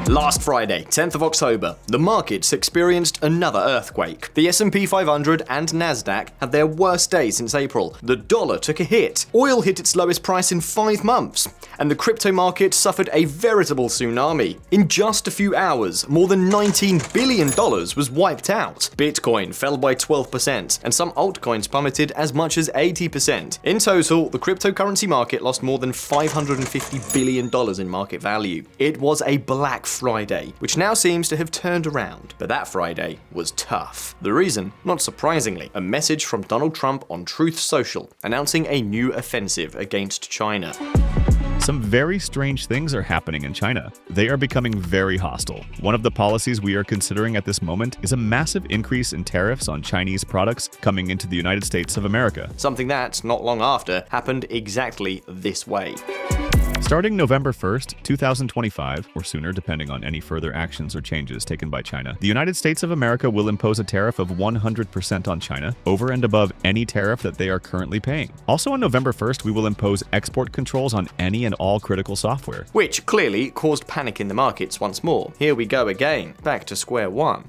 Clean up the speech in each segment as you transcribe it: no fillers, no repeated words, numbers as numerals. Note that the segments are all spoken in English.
Last Friday, 10th of October, the markets experienced another earthquake. The S&P 500 and Nasdaq had their worst day since April. The dollar took a hit. Oil hit its lowest price in 5 months. And the crypto market suffered a veritable tsunami. In just a few hours, more than $19 billion was wiped out. Bitcoin fell by 12%, and some altcoins plummeted as much as 80%. In total, the cryptocurrency market lost more than $550 billion in market value. It was a Black Friday, which now seems to have turned around. But that Friday was tough. The reason, not surprisingly, a message from Donald Trump on Truth Social announcing a new offensive against China. Some very strange things are happening in China. They are becoming very hostile. One of the policies we are considering at this moment is a massive increase in tariffs on Chinese products coming into the United States of America. Something that, not long after, happened exactly this way. Starting November 1st, 2025, or sooner depending on any further actions or changes taken by China, the United States of America will impose a tariff of 100% on China, over and above any tariff that they are currently paying. Also on November 1st, we will impose export controls on any and all critical software. Which clearly caused panic in the markets once more. Here we go again, back to square one.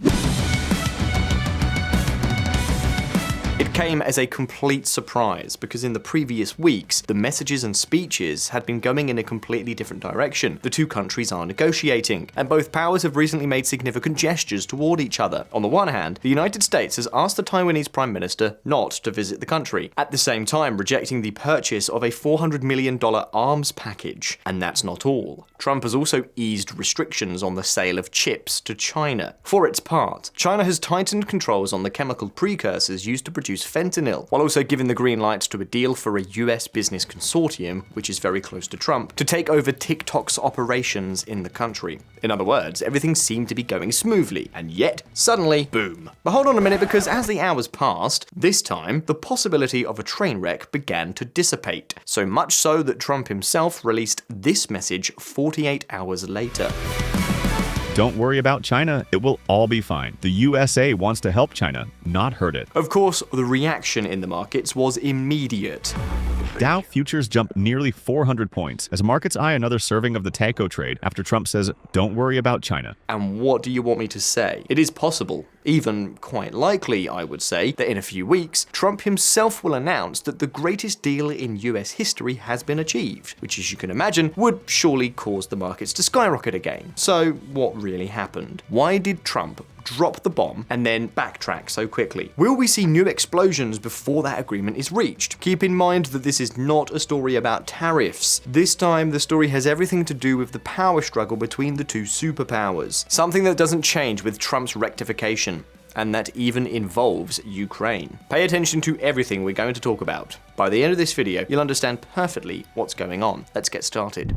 It came as a complete surprise because in the previous weeks, the messages and speeches had been going in a completely different direction. The two countries are negotiating, and both powers have recently made significant gestures toward each other. On the one hand, the United States has asked the Taiwanese Prime Minister not to visit the country, at the same time rejecting the purchase of a $400 million arms package. And that's not all. Trump has also eased restrictions on the sale of chips to China. For its part, China has tightened controls on the chemical precursors used to produce fentanyl, while also giving the green light to a deal for a US business consortium, which is very close to Trump, to take over TikTok's operations in the country. In other words, everything seemed to be going smoothly, and yet, suddenly, boom. But hold on a minute, because as the hours passed, this time, the possibility of a train wreck began to dissipate. So much so that Trump himself released this message 48 hours later. Don't worry about China, it will all be fine. The USA wants to help China, not hurt it. Of course, the reaction in the markets was immediate. Dow futures jumped nearly 400 points as markets eye another serving of the taco trade after Trump says, don't worry about China. And what do you want me to say? It is possible, even quite likely, I would say, that in a few weeks, Trump himself will announce that the greatest deal in US history has been achieved, which, as you can imagine, would surely cause the markets to skyrocket again. So, what really happened? Why did Trump drop the bomb and then backtrack so quickly? Will we see new explosions before that agreement is reached? Keep in mind that this is not a story about tariffs. This time, the story has everything to do with the power struggle between the two superpowers, something that doesn't change with Trump's rectification, and that even involves Ukraine. Pay attention to everything we're going to talk about. By the end of this video, you'll understand perfectly what's going on. Let's get started.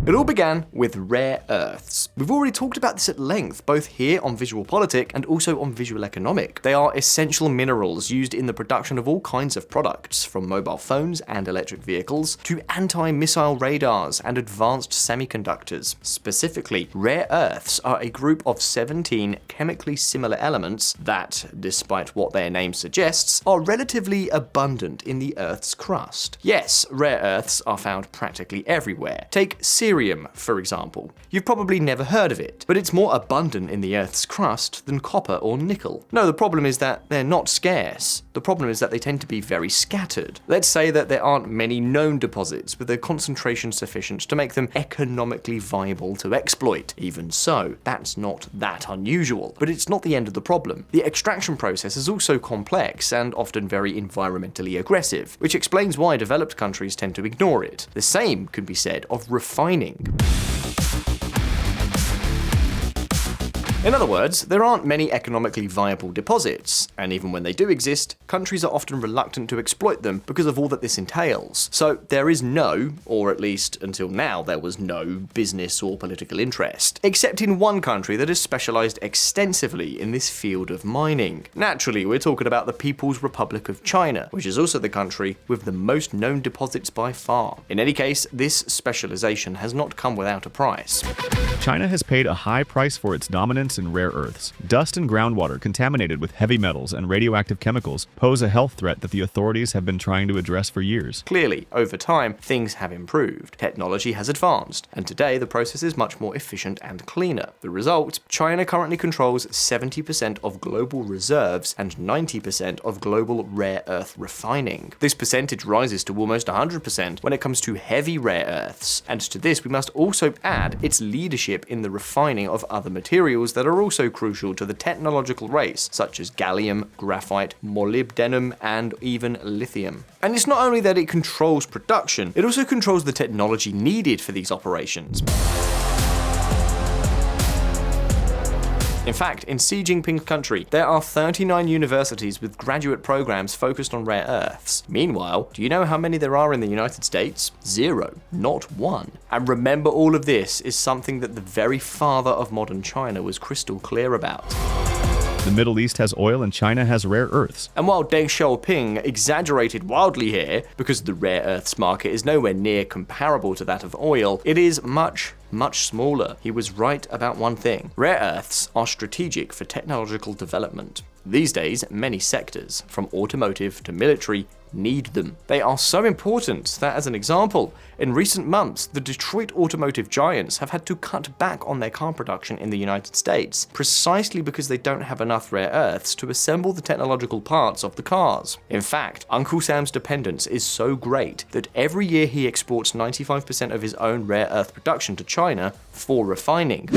It all began with rare earths. We've already talked about this at length, both here on VisualPolitik and also on VisualEconomic. They are essential minerals used in the production of all kinds of products, from mobile phones and electric vehicles to anti-missile radars and advanced semiconductors. Specifically, rare earths are a group of 17 chemically similar elements that, despite what their name suggests, are relatively abundant in the Earth's crust. Yes, rare earths are found practically everywhere. Take cerium, for example. You've probably never heard of it, but it's more abundant in the Earth's crust than copper or nickel. No, the problem is that they're not scarce. The problem is that they tend to be very scattered. Let's say that there aren't many known deposits with a concentration sufficient to make them economically viable to exploit. Even so, that's not that unusual, but it's not the end of the problem. The extraction process is also complex and often very environmentally aggressive, which explains why developed countries tend to ignore it. The same could be said of refining. In other words, there aren't many economically viable deposits, and even when they do exist, countries are often reluctant to exploit them because of all that this entails. So there is no, or at least until now there was no, business or political interest, except in one country that has specialized extensively in this field of mining. Naturally, we're talking about the People's Republic of China, which is also the country with the most known deposits by far. In any case, this specialization has not come without a price. China has paid a high price for its dominance elements and rare earths. Dust and groundwater contaminated with heavy metals and radioactive chemicals pose a health threat that the authorities have been trying to address for years. Clearly, over time, things have improved. Technology has advanced, and today the process is much more efficient and cleaner. The result? China currently controls 70% of global reserves and 90% of global rare earth refining. This percentage rises to almost 100% when it comes to heavy rare earths, and to this we must also add its leadership in the refining of other materials that are also crucial to the technological race, such as gallium, graphite, molybdenum, and even lithium. And it's not only that it controls production, it also controls the technology needed for these operations. In fact, in Xi Jinping's country, there are 39 universities with graduate programs focused on rare earths. Meanwhile, do you know how many there are in the United States? 0, not 1. And remember, all of this is something that the very father of modern China was crystal clear about. The Middle East has oil and China has rare earths. And while Deng Xiaoping exaggerated wildly here, because the rare earths market is nowhere near comparable to that of oil, it is much smaller. He was right about one thing. Rare earths are strategic for technological development. These days, many sectors, from automotive to military, need them. They are so important that, as an example, in recent months, the Detroit automotive giants have had to cut back on their car production in the United States, precisely because they don't have enough rare earths to assemble the technological parts of the cars. In fact, Uncle Sam's dependence is so great that every year he exports 95% of his own rare earth production to China for refining.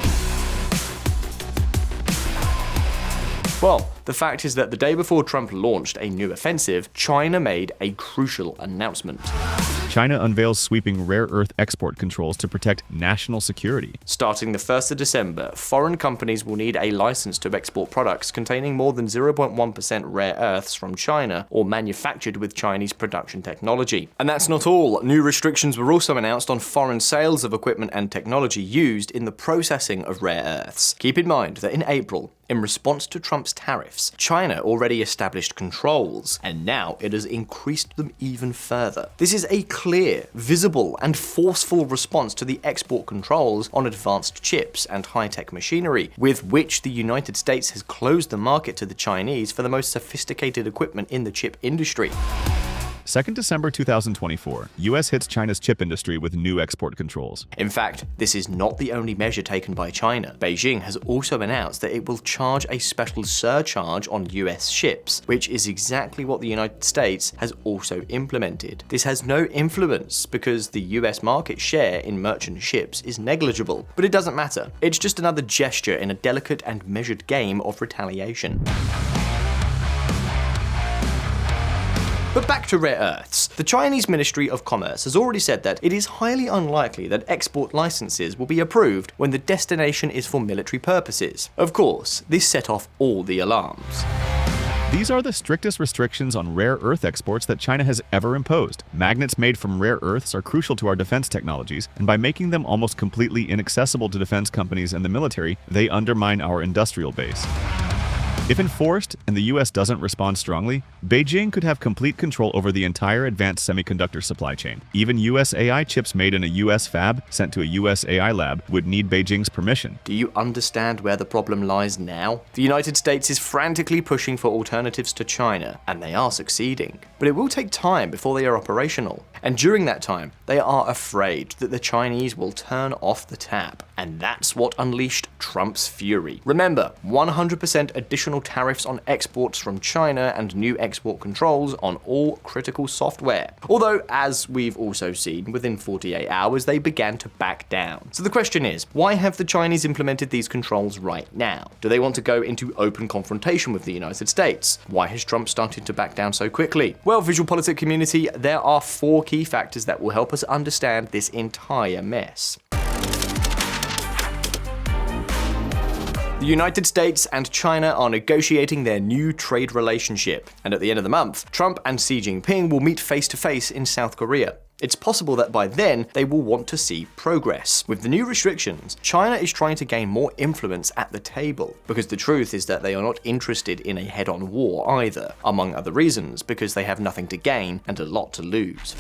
Well, the fact is that the day before Trump launched a new offensive, China made a crucial announcement. China unveils sweeping rare earth export controls to protect national security. Starting the 1st of December, foreign companies will need a license to export products containing more than 0.1% rare earths from China or manufactured with Chinese production technology. And that's not all. New restrictions were also announced on foreign sales of equipment and technology used in the processing of rare earths. Keep in mind that in April, in response to Trump's tariffs, China already established controls, and now it has increased them even further. This is a clear, visible, and forceful response to the export controls on advanced chips and high-tech machinery, with which the United States has closed the market to the Chinese for the most sophisticated equipment in the chip industry. 2nd December 2024, US hits China's chip industry with new export controls. In fact, this is not the only measure taken by China. Beijing has also announced that it will charge a special surcharge on US ships, which is exactly what the United States has also implemented. This has no influence because the US market share in merchant ships is negligible, but it doesn't matter. It's just another gesture in a delicate and measured game of retaliation. But back to rare earths. The Chinese Ministry of Commerce has already said that it is highly unlikely that export licenses will be approved when the destination is for military purposes. Of course, this set off all the alarms. These are the strictest restrictions on rare earth exports that China has ever imposed. Magnets made from rare earths are crucial to our defense technologies, and by making them almost completely inaccessible to defense companies and the military, they undermine our industrial base. If enforced, and the US doesn't respond strongly, Beijing could have complete control over the entire advanced semiconductor supply chain. Even US AI chips made in a US fab sent to a US AI lab would need Beijing's permission. Do you understand where the problem lies now? The United States is frantically pushing for alternatives to China, and they are succeeding. But it will take time before they are operational. And during that time, they are afraid that the Chinese will turn off the tap. And that's what unleashed Trump's fury. Remember, 100% additional tariffs on exports from China and new export controls on all critical software. Although, as we've also seen, within 48 hours they began to back down. So the question is, why have the Chinese implemented these controls right now? Do they want to go into open confrontation with the United States? Why has Trump started to back down so quickly? Well, VisualPolitik community, there are 4 key factors that will help us understand this entire mess. The United States and China are negotiating their new trade relationship, and at the end of the month, Trump and Xi Jinping will meet face-to-face in South Korea. It's possible that by then, they will want to see progress. With the new restrictions, China is trying to gain more influence at the table, because the truth is that they are not interested in a head-on war either, among other reasons, because they have nothing to gain and a lot to lose.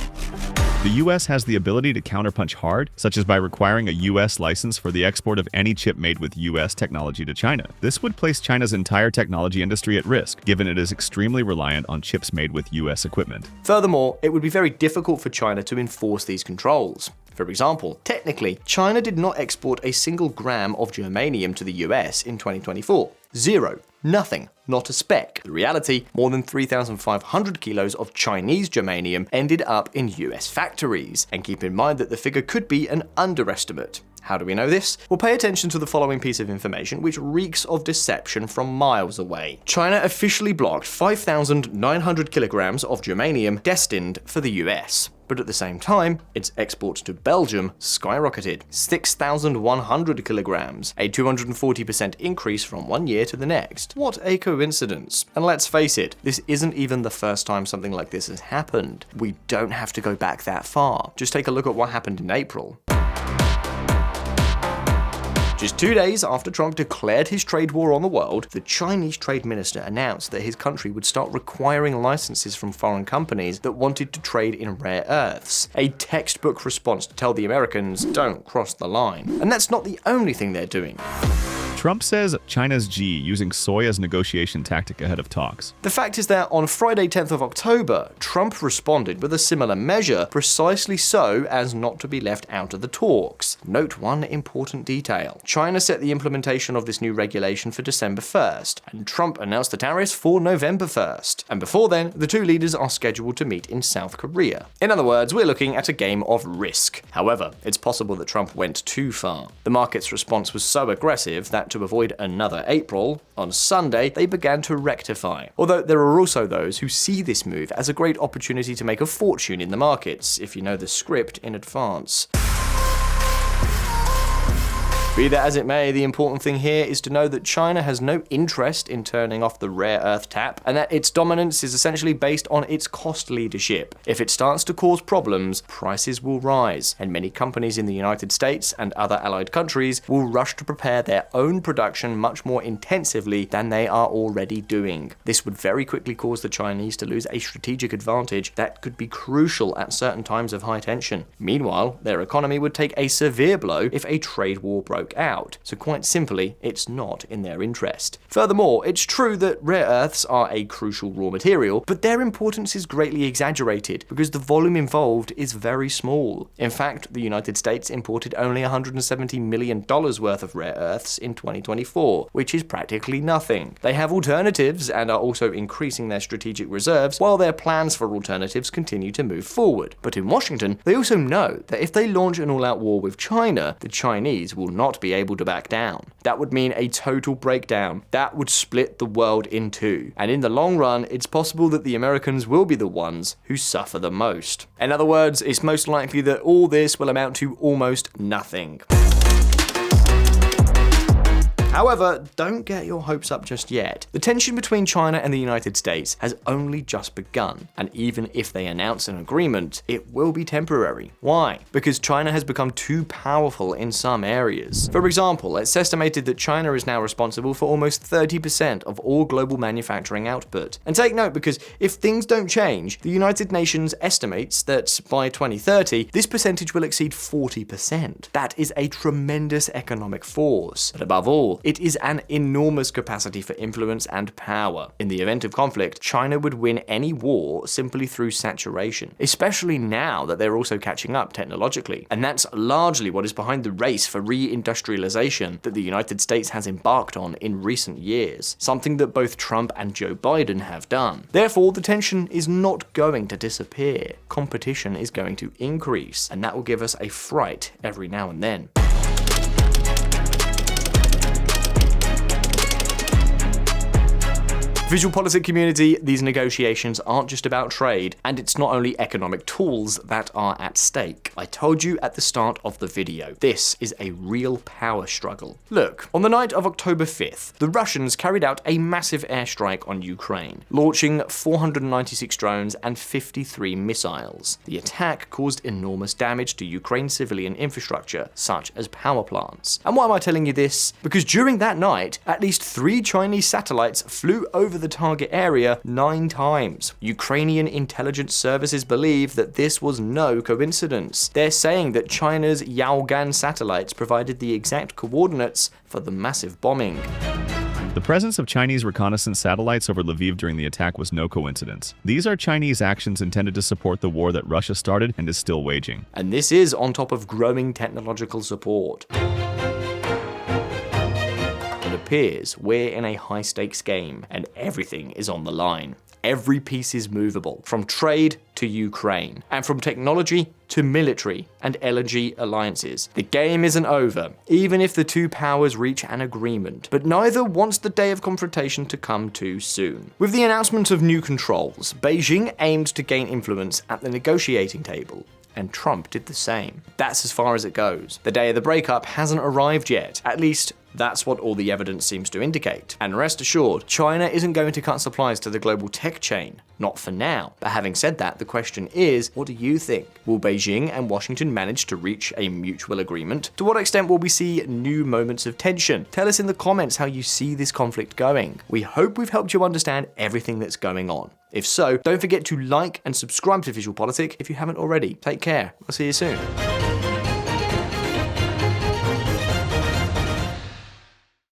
The US has the ability to counterpunch hard, such as by requiring a US license for the export of any chip made with US technology to China. This would place China's entire technology industry at risk, given it is extremely reliant on chips made with US equipment. Furthermore, it would be very difficult for China to enforce these controls. For example, technically, China did not export a single gram of germanium to the US in 2024. Zero. Nothing. Not a speck. The reality, more than 3,500 kilos of Chinese germanium ended up in US factories. And keep in mind that the figure could be an underestimate. How do we know this? Well, pay attention to the following piece of information, which reeks of deception from miles away. China officially blocked 5,900 kilograms of germanium destined for the US. But at the same time, its exports to Belgium skyrocketed. 6,100 kilograms, a 240% increase from one year to the next. What a coincidence. And let's face it, this isn't even the first time something like this has happened. We don't have to go back that far. Just take a look at what happened in April. Just 2 days after Trump declared his trade war on the world, the Chinese trade minister announced that his country would start requiring licenses from foreign companies that wanted to trade in rare earths. A textbook response to tell the Americans, don't cross the line. And that's not the only thing they're doing. Trump says China's G using soy as negotiation tactic ahead of talks. The fact is that on Friday 10th of October, Trump responded with a similar measure precisely so as not to be left out of the talks. Note one important detail. China set the implementation of this new regulation for December 1st, and Trump announced the tariffs for November 1st. And before then, the two leaders are scheduled to meet in South Korea. In other words, we're looking at a game of risk. However, it's possible that Trump went too far. The market's response was so aggressive that to avoid another April, on Sunday, they began to rectify. Although there are also those who see this move as a great opportunity to make a fortune in the markets, if you know the script in advance. Be that as it may, the important thing here is to know that China has no interest in turning off the rare earth tap, and that its dominance is essentially based on its cost leadership. If it starts to cause problems, prices will rise, and many companies in the United States and other allied countries will rush to prepare their own production much more intensively than they are already doing. This would very quickly cause the Chinese to lose a strategic advantage that could be crucial at certain times of high tension. Meanwhile, their economy would take a severe blow if a trade war broke out, so quite simply, it's not in their interest. Furthermore, it's true that rare earths are a crucial raw material, but their importance is greatly exaggerated because the volume involved is very small. In fact, the United States imported only $170 million worth of rare earths in 2024, which is practically nothing. They have alternatives and are also increasing their strategic reserves, while their plans for alternatives continue to move forward. But in Washington, they also know that if they launch an all-out war with China, the Chinese will not be able to back down. That would mean a total breakdown. That would split the world in two. And in the long run, it's possible that the Americans will be the ones who suffer the most. In other words, it's most likely that all this will amount to almost nothing. However, don't get your hopes up just yet. The tension between China and the United States has only just begun, and even if they announce an agreement, it will be temporary. Why? Because China has become too powerful in some areas. For example, it's estimated that China is now responsible for almost 30% of all global manufacturing output. And take note, because if things don't change, the United Nations estimates that by 2030, this percentage will exceed 40%. That is a tremendous economic force. But above all, it is an enormous capacity for influence and power. In the event of conflict, China would win any war simply through saturation, especially now that they're also catching up technologically. And that's largely what is behind the race for re-industrialization that the United States has embarked on in recent years, something that both Trump and Joe Biden have done. Therefore, the tension is not going to disappear. Competition is going to increase, and that will give us a fright every now and then. VisualPolitik community, these negotiations aren't just about trade, and it's not only economic tools that are at stake. I told you at the start of the video, this is a real power struggle. Look, on the night of October 5th, the Russians carried out a massive airstrike on Ukraine, launching 496 drones and 53 missiles. The attack caused enormous damage to Ukraine's civilian infrastructure, such as power plants. And why am I telling you this? Because during that night, at least 3 Chinese satellites flew over over the target area 9 times. Ukrainian intelligence services believe that this was no coincidence. They're saying that China's Yaogan satellites provided the exact coordinates for the massive bombing. The presence of Chinese reconnaissance satellites over Lviv during the attack was no coincidence. These are Chinese actions intended to support the war that Russia started and is still waging. And this is on top of growing technological support. It appears we're in a high-stakes game, and everything is on the line. Every piece is movable, from trade to Ukraine, and from technology to military and LNG alliances. The game isn't over, even if the two powers reach an agreement, but neither wants the day of confrontation to come too soon. With the announcement of new controls, Beijing aimed to gain influence at the negotiating table, and Trump did the same. That's as far as it goes. The day of the breakup hasn't arrived yet, at least that's what all the evidence seems to indicate. And rest assured, China isn't going to cut supplies to the global tech chain. Not for now. But having said that, the question is, what do you think? Will Beijing and Washington manage to reach a mutual agreement? To what extent will we see new moments of tension? Tell us in the comments how you see this conflict going. We hope we've helped you understand everything that's going on. If so, don't forget to like and subscribe to VisualPolitik if you haven't already. Take care. I'll see you soon.